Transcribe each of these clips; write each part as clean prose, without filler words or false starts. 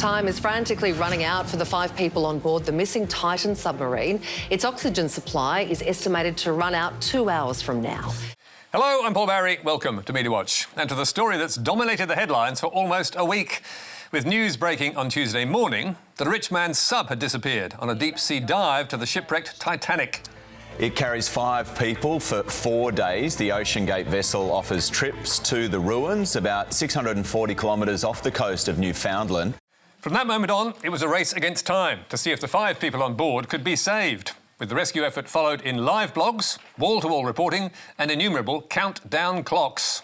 Time is frantically running out for the 5 people on board the missing Titan submarine. Its oxygen supply is estimated to run out 2 hours from now. Hello, I'm Paul Barry. Welcome to Media Watch and to the story that's dominated the headlines for almost a week. With news breaking on Tuesday morning that a rich man's sub had disappeared on a deep-sea dive to the shipwrecked Titanic. It carries 5 people for 4 days. The OceanGate vessel offers trips to the ruins, about 640 kilometres off the coast of Newfoundland. From that moment on, it was a race against time to see if the 5 people on board could be saved, with the rescue effort followed in live blogs, wall-to-wall reporting and innumerable countdown clocks.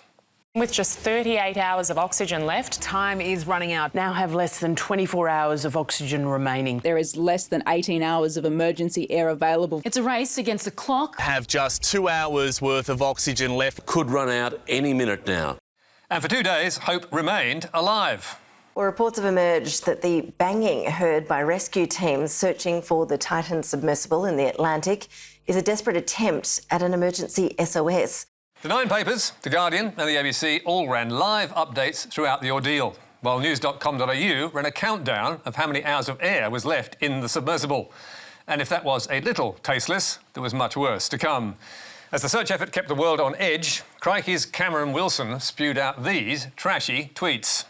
With just 38 hours of oxygen left, time is running out. Now have less than 24 hours of oxygen remaining. There is less than 18 hours of emergency air available. It's a race against the clock. Have just 2 hours worth of oxygen left. Could run out any minute now. And for 2 days, hope remained alive. Well, reports have emerged that the banging heard by rescue teams searching for the Titan submersible in the Atlantic is a desperate attempt at an emergency SOS. The 9 papers, The Guardian and the ABC all ran live updates throughout the ordeal, while news.com.au ran a countdown of how many hours of air was left in the submersible. And if that was a little tasteless, there was much worse to come. As the search effort kept the world on edge, Crikey's Cameron Wilson spewed out these trashy tweets.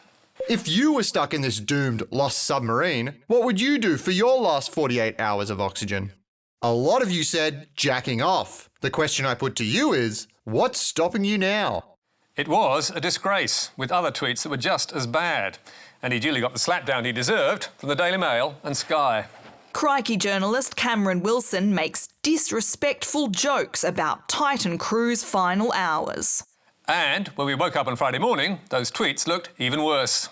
If you were stuck in this doomed lost submarine, what would you do for your last 48 hours of oxygen? A lot of you said jacking off. The question I put to you is, what's stopping you now? It was a disgrace, with other tweets that were just as bad. And he duly got the slapdown he deserved from the Daily Mail and Sky. Crikey journalist Cameron Wilson makes disrespectful jokes about Titan crew's final hours. And when we woke up on Friday morning, those tweets looked even worse.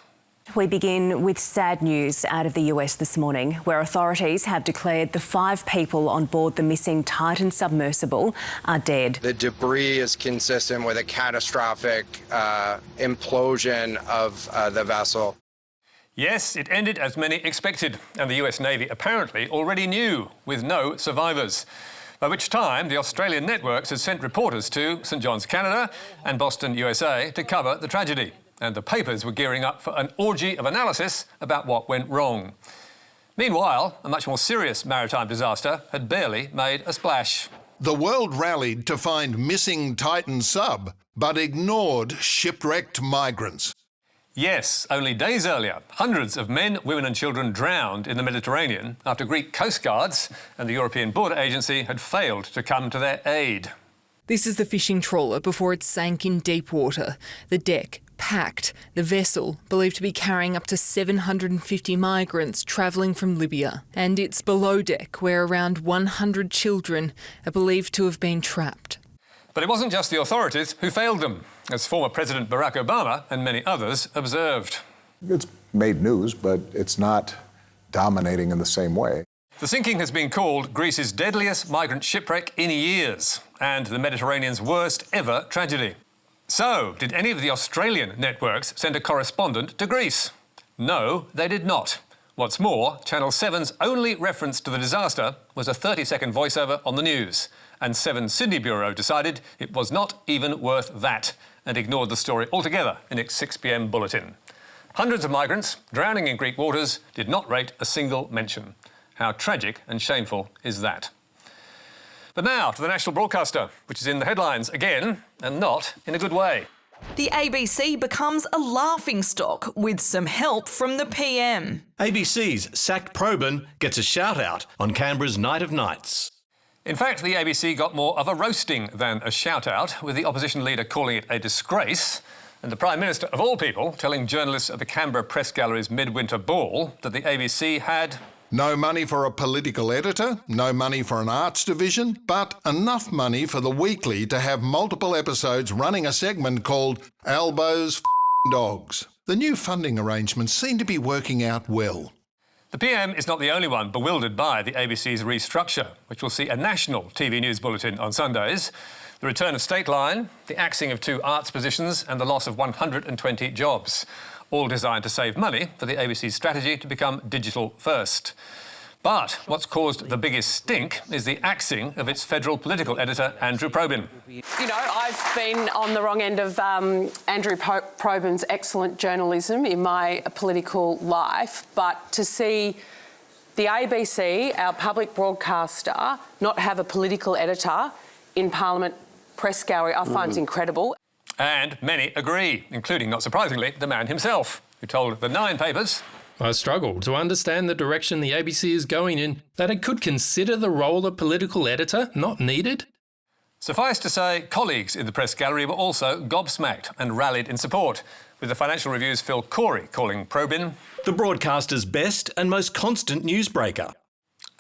We begin with sad news out of the US this morning, where authorities have declared the 5 people on board the missing Titan submersible are dead. The debris is consistent with a catastrophic implosion of the vessel. Yes, it ended as many expected, and the US Navy apparently already knew, with no survivors. By which time, the Australian networks had sent reporters to St John's, Canada and Boston, USA to cover the tragedy. And the papers were gearing up for an orgy of analysis about what went wrong. Meanwhile, a much more serious maritime disaster had barely made a splash. The world rallied to find missing Titan sub, but ignored shipwrecked migrants. Yes, only days earlier, hundreds of men, women and children drowned in the Mediterranean after Greek coastguards and the European Border Agency had failed to come to their aid. This is the fishing trawler before it sank in deep water. The deck packed, the vessel believed to be carrying up to 750 migrants travelling from Libya. And it's below deck where around 100 children are believed to have been trapped. But it wasn't just the authorities who failed them, as former President Barack Obama and many others observed. It's made news, but it's not dominating in the same way. The sinking has been called Greece's deadliest migrant shipwreck in years and the Mediterranean's worst ever tragedy. So, did any of the Australian networks send a correspondent to Greece? No, they did not. What's more, Channel 7's only reference to the disaster was a 30-second voiceover on the news, and 7's Sydney bureau decided it was not even worth that and ignored the story altogether in its 6 p.m. bulletin. Hundreds of migrants drowning in Greek waters did not rate a single mention. How tragic and shameful is that? But now to the national broadcaster, which is in the headlines again, and not in a good way. The ABC becomes a laughingstock with some help from the PM. ABC's sacked Probyn gets a shout-out on Canberra's Night of Nights. In fact, the ABC got more of a roasting than a shout-out, with the opposition leader calling it a disgrace, and the Prime Minister, of all people, telling journalists at the Canberra Press Gallery's midwinter ball that the ABC had no money for a political editor, no money for an arts division, but enough money for the Weekly to have multiple episodes running a segment called Albo's Dogs. The new funding arrangements seem to be working out well. The PM is not the only one bewildered by the ABC's restructure, which will see a national TV news bulletin on Sundays, the return of State Line, the axing of 2 arts positions and the loss of 120 jobs, all designed to save money for the ABC's strategy to become digital first. But what's caused the biggest stink is the axing of its federal political editor, Andrew Probyn. You know, I've been on the wrong end of Andrew Probyn's excellent journalism in my political life, but to see the ABC, our public broadcaster, not have a political editor in Parliament press gallery, I find incredible. And many agree, including, not surprisingly, the man himself, who told the Nine papers, I struggle to understand the direction the ABC is going in, that it could consider the role of political editor not needed. Suffice to say, colleagues in the press gallery were also gobsmacked and rallied in support, with the Financial Review's Phil Corey calling Probyn the broadcaster's best and most constant newsbreaker,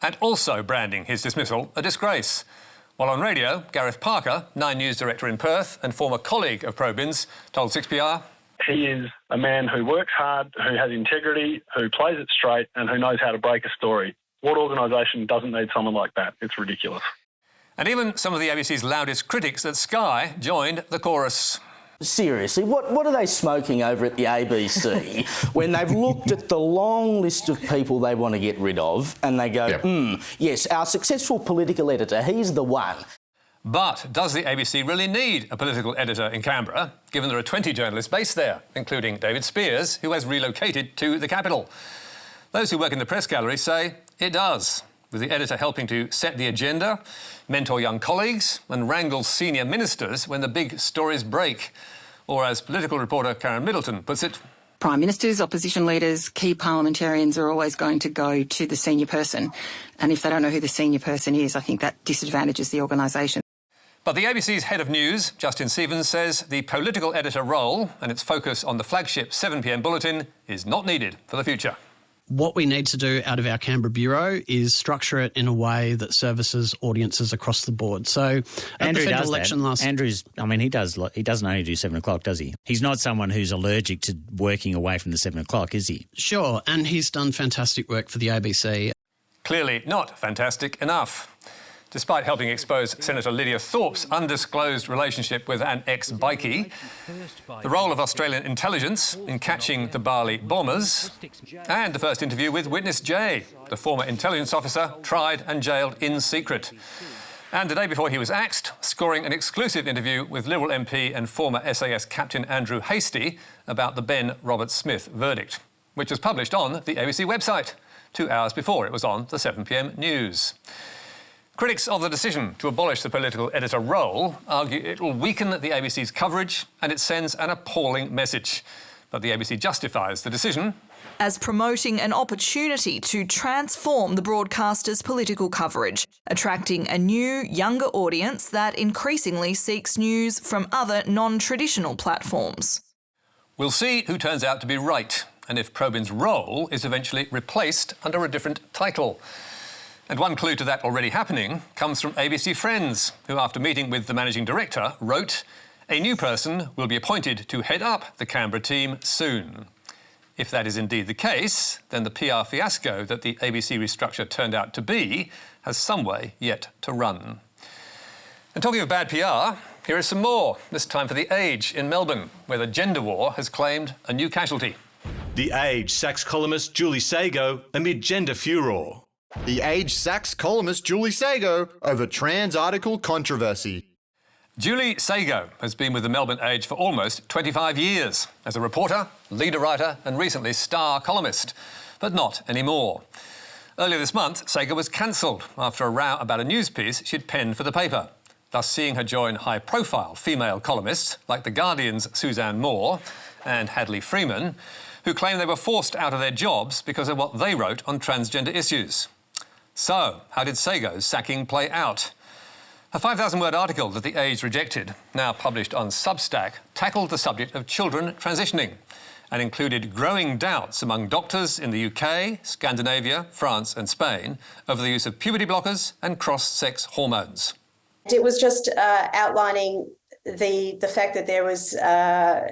and also branding his dismissal a disgrace. While on radio, Gareth Parker, Nine News director in Perth and former colleague of Probyn's, told 6PR, he is a man who works hard, who has integrity, who plays it straight and who knows how to break a story. What organisation doesn't need someone like that? It's ridiculous. And even some of the ABC's loudest critics at Sky joined the chorus. Seriously, what are they smoking over at the ABC when they've looked at the long list of people they want to get rid of and they go, yes, our successful political editor, he's the one. But does the ABC really need a political editor in Canberra, given there are 20 journalists based there, including David Spears, who has relocated to the capital? Those who work in the press gallery say it does, with the editor helping to set the agenda, mentor young colleagues and wrangle senior ministers when the big stories break. Or as political reporter Karen Middleton puts it, Prime Ministers, opposition leaders, key parliamentarians are always going to go to the senior person. And if they don't know who the senior person is, I think that disadvantages the organisation. But the ABC's head of news, Justin Stevens, says the political editor role and its focus on the flagship 7pm bulletin is not needed for the future. What we need to do out of our Canberra bureau is structure it in a way that services audiences across the board. So at the federal election last... Andrew's, I mean, he doesn't only do 7 o'clock, does he? He's not someone who's allergic to working away from the 7 o'clock, is he? Sure, and he's done fantastic work for the ABC. Clearly not fantastic enough. Despite helping expose Senator Lydia Thorpe's undisclosed relationship with an ex-bikie, the role of Australian intelligence in catching the Bali bombers, and the first interview with Witness J, the former intelligence officer tried and jailed in secret. And the day before he was axed, scoring an exclusive interview with Liberal MP and former SAS Captain Andrew Hastie about the Ben Roberts-Smith verdict, which was published on the ABC website 2 hours before it was on the 7pm news. Critics of the decision to abolish the political editor role argue it will weaken the ABC's coverage and it sends an appalling message. But the ABC justifies the decision as promoting an opportunity to transform the broadcaster's political coverage, attracting a new, younger audience that increasingly seeks news from other non-traditional platforms. We'll see who turns out to be right and if Probyn's role is eventually replaced under a different title. And one clue to that already happening comes from ABC Friends, who, after meeting with the managing director, wrote, a new person will be appointed to head up the Canberra team soon. If that is indeed the case, then the PR fiasco that the ABC restructure turned out to be has some way yet to run. And talking of bad PR, here is some more, this time for The Age in Melbourne, where the gender war has claimed a new casualty. The Age sacks columnist Julie Szego amid gender furore. The Age sacks columnist Julie Szego over trans article controversy. Julie Szego has been with the Melbourne Age for almost 25 years as a reporter, leader writer and recently star columnist, but not anymore. Earlier this month, Szego was cancelled after a row about a news piece she'd penned for the paper, thus seeing her join high-profile female columnists like The Guardian's Suzanne Moore and Hadley Freeman, who claim they were forced out of their jobs because of what they wrote on transgender issues. So, how did Szego's sacking play out? A 5,000-word article that The Age rejected, now published on Substack, tackled the subject of children transitioning and included growing doubts among doctors in the UK, Scandinavia, France and Spain over the use of puberty blockers and cross-sex hormones. It was just outlining the fact that there was a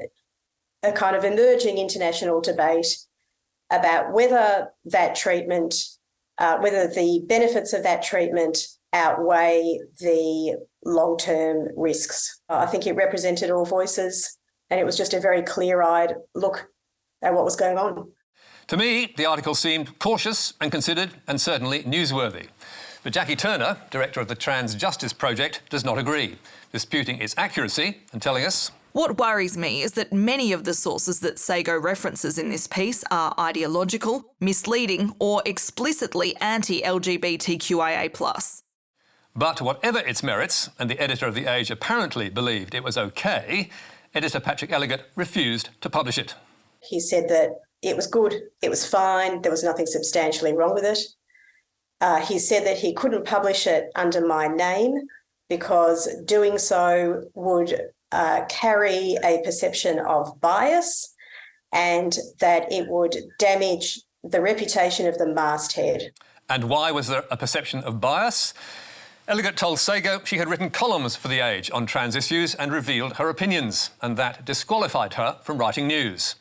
kind of emerging international debate about whether that treatment whether the benefits of that treatment outweigh the long-term risks. I think it represented all voices and it was just a very clear-eyed look at what was going on. To me, the article seemed cautious and considered and certainly newsworthy. But Jackie Turner, director of the Trans Justice Project, does not agree, disputing its accuracy and telling us, "What worries me is that many of the sources that Szego references in this piece are ideological, misleading or explicitly anti-LGBTQIA+. But whatever its merits, and the editor of The Age apparently believed it was OK, editor Patrick Elliott refused to publish it. He said that it was good, it was fine, there was nothing substantially wrong with it. He said that he couldn't publish it under my name because doing so would carry a perception of bias and that it would damage the reputation of the masthead. And why was there a perception of bias? Elliott told Szego she had written columns for The Age on trans issues and revealed her opinions, and that disqualified her from writing news.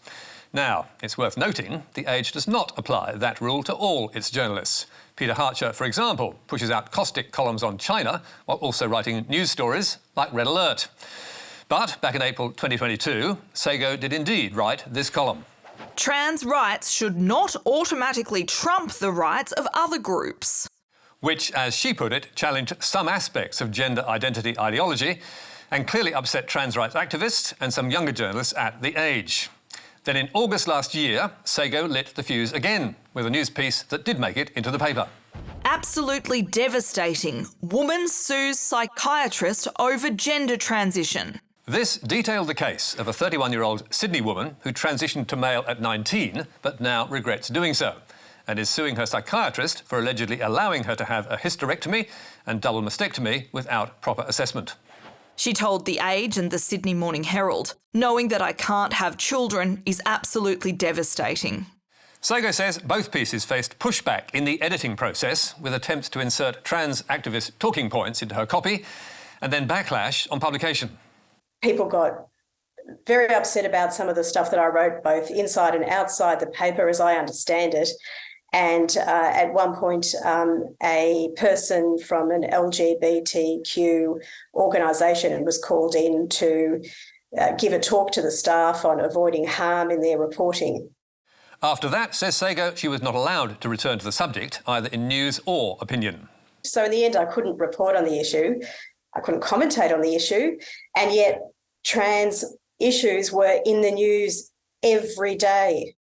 Now, it's worth noting The Age does not apply that rule to all its journalists. Peter Harcher, for example, pushes out caustic columns on China while also writing news stories like Red Alert. But back in April 2022, Szego did indeed write this column. Trans rights should not automatically trump the rights of other groups. Which, as she put it, challenged some aspects of gender identity ideology and clearly upset trans rights activists and some younger journalists at The Age. Then in August last year, Szego lit the fuse again with a news piece that did make it into the paper. Absolutely devastating. Woman sues psychiatrist over gender transition. This detailed the case of a 31-year-old Sydney woman who transitioned to male at 19 but now regrets doing so and is suing her psychiatrist for allegedly allowing her to have a hysterectomy and double mastectomy without proper assessment. She told The Age and the Sydney Morning Herald, "Knowing that I can't have children is absolutely devastating." Szego says both pieces faced pushback in the editing process, with attempts to insert trans activist talking points into her copy, and then backlash on publication. People got very upset about some of the stuff that I wrote, both inside and outside the paper, as I understand it. And at one point, a person from an LGBTQ organisation was called in to give a talk to the staff on avoiding harm in their reporting. After that, says Szego, she was not allowed to return to the subject, either in news or opinion. So in the end, I couldn't report on the issue. I couldn't commentate on the issue. And yet trans issues were in the news every day.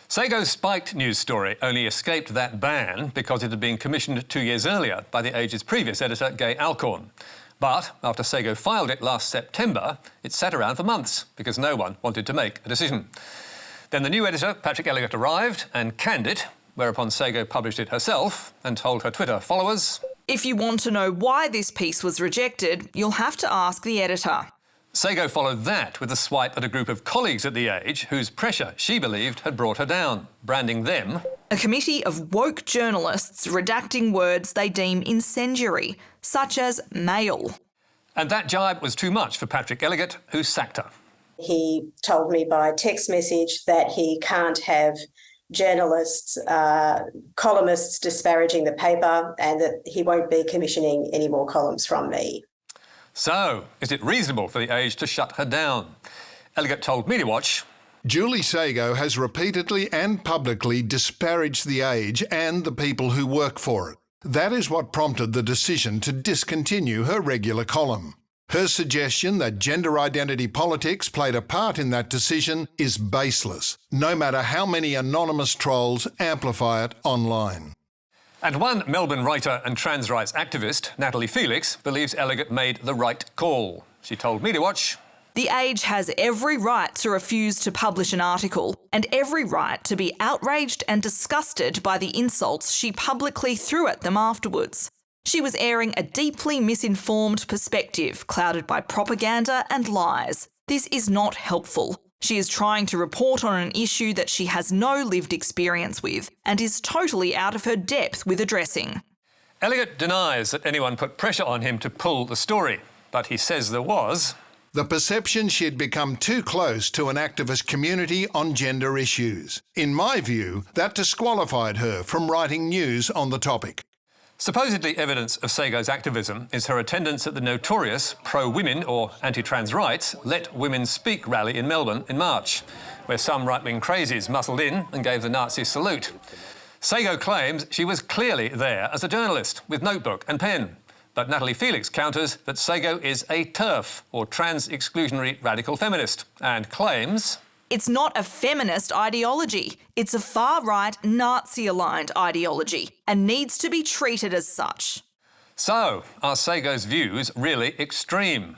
Szego's spiked news story only escaped that ban because it had been commissioned 2 years earlier by The Age's previous editor, Gay Alcorn. But after Szego filed it last September, it sat around for months because no one wanted to make a decision. Then the new editor, Patrick Elliott, arrived and canned it, whereupon Szego published it herself and told her Twitter followers, "If you want to know why this piece was rejected, you'll have to ask the editor." Szego followed that with a swipe at a group of colleagues at The Age whose pressure, she believed, had brought her down, branding them a committee of woke journalists redacting words they deem incendiary, such as male. And that jibe was too much for Patrick Elliott, who sacked her. He told me by text message that he can't have journalists, columnists disparaging the paper and that he won't be commissioning any more columns from me. So, is it reasonable for The Age to shut her down? Elliott told MediaWatch, Julie Szego has repeatedly and publicly disparaged The Age and the people who work for it. That is what prompted the decision to discontinue her regular column. Her suggestion that gender identity politics played a part in that decision is baseless, no matter how many anonymous trolls amplify it online. And one Melbourne writer and trans rights activist, Natalie Felix, believes Elliott made the right call. She told MediaWatch, The Age has every right to refuse to publish an article and every right to be outraged and disgusted by the insults she publicly threw at them afterwards. She was airing a deeply misinformed perspective clouded by propaganda and lies. This is not helpful. She is trying to report on an issue that she has no lived experience with and is totally out of her depth with addressing. Elliott denies that anyone put pressure on him to pull the story, but he says there was the perception she had become too close to an activist community on gender issues. In my view, that disqualified her from writing news on the topic. Supposedly evidence of Szego's activism is her attendance at the notorious pro-women or anti-trans rights Let Women Speak rally in Melbourne in March, where some right-wing crazies muscled in and gave the Nazi salute. Szego claims she was clearly there as a journalist with notebook and pen. But Natalie Felix counters that Szego is a TERF, or trans-exclusionary radical feminist, and claims... It's not a feminist ideology. It's a far-right, Nazi-aligned ideology and needs to be treated as such. So, are Szegow's views really extreme?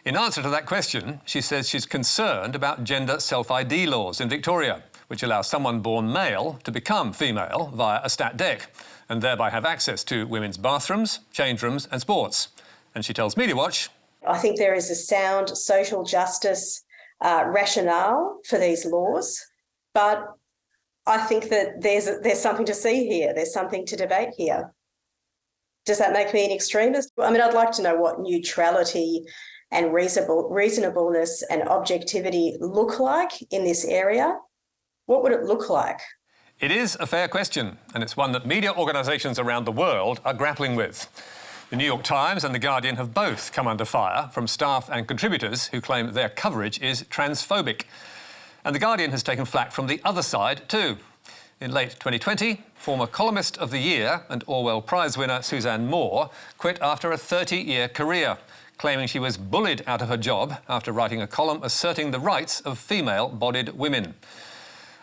In answer to that question, she says she's concerned about gender self-ID laws in Victoria, which allow someone born male to become female via a stat dec, and thereby have access to women's bathrooms, change rooms and sports. And she tells Media Watch... I think there is a sound social justice rationale for these laws, but I think that there's something to see here. There's something to debate here. Does that make me an extremist? I mean, I'd like to know what neutrality and reasonableness and objectivity look like in this area. What would it look like? It is a fair question, and it's one that media organisations around the world are grappling with. The New York Times and The Guardian have both come under fire from staff and contributors who claim their coverage is transphobic. And The Guardian has taken flak from the other side too. In late 2020, former columnist of the year and Orwell Prize winner Suzanne Moore quit after a 30-year career, claiming she was bullied out of her job after writing a column asserting the rights of female-bodied women.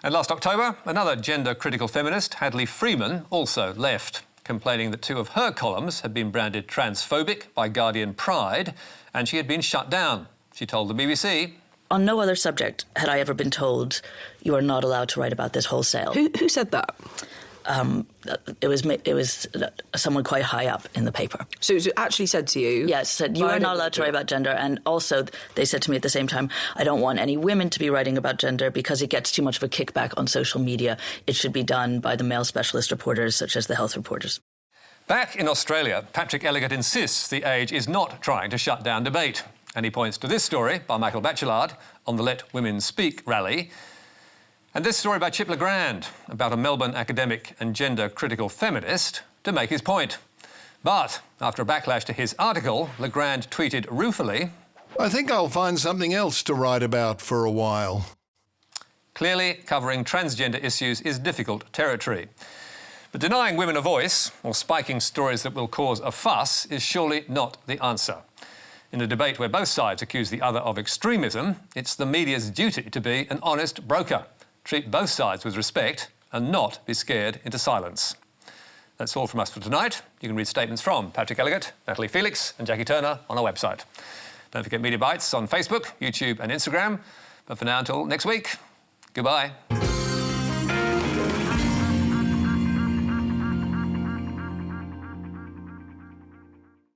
And last October, another gender-critical feminist, Hadley Freeman, also left, complaining that two of her columns had been branded transphobic by Guardian Pride and she had been shut down. She told the BBC... On no other subject had I ever been told you are not allowed to write about this wholesale. Who said that? It was someone quite high up in the paper. So it actually said to you? Yes, said you are not allowed to write about gender. And also they said to me at the same time, I don't want any women to be writing about gender because it gets too much of a kickback on social media. It should be done by the male specialist reporters, such as the health reporters. Back in Australia, Patrick Elliott insists The Age is not trying to shut down debate. And he points to this story by Michael Bachelard on the Let Women Speak rally. And this story by Chip Legrand about a Melbourne academic and gender-critical feminist to make his point. But after a backlash to his article, Legrand tweeted ruefully, I think I'll find something else to write about for a while. Clearly, covering transgender issues is difficult territory. But denying women a voice or spiking stories that will cause a fuss is surely not the answer. In a debate where both sides accuse the other of extremism, it's the media's duty to be an honest broker, treat both sides with respect and not be scared into silence. That's all from us for tonight. You can read statements from Patrick Elliott, Natalie Felix and Jackie Turner on our website. Don't forget Media Bites on Facebook, YouTube and Instagram. But for now, until next week, goodbye.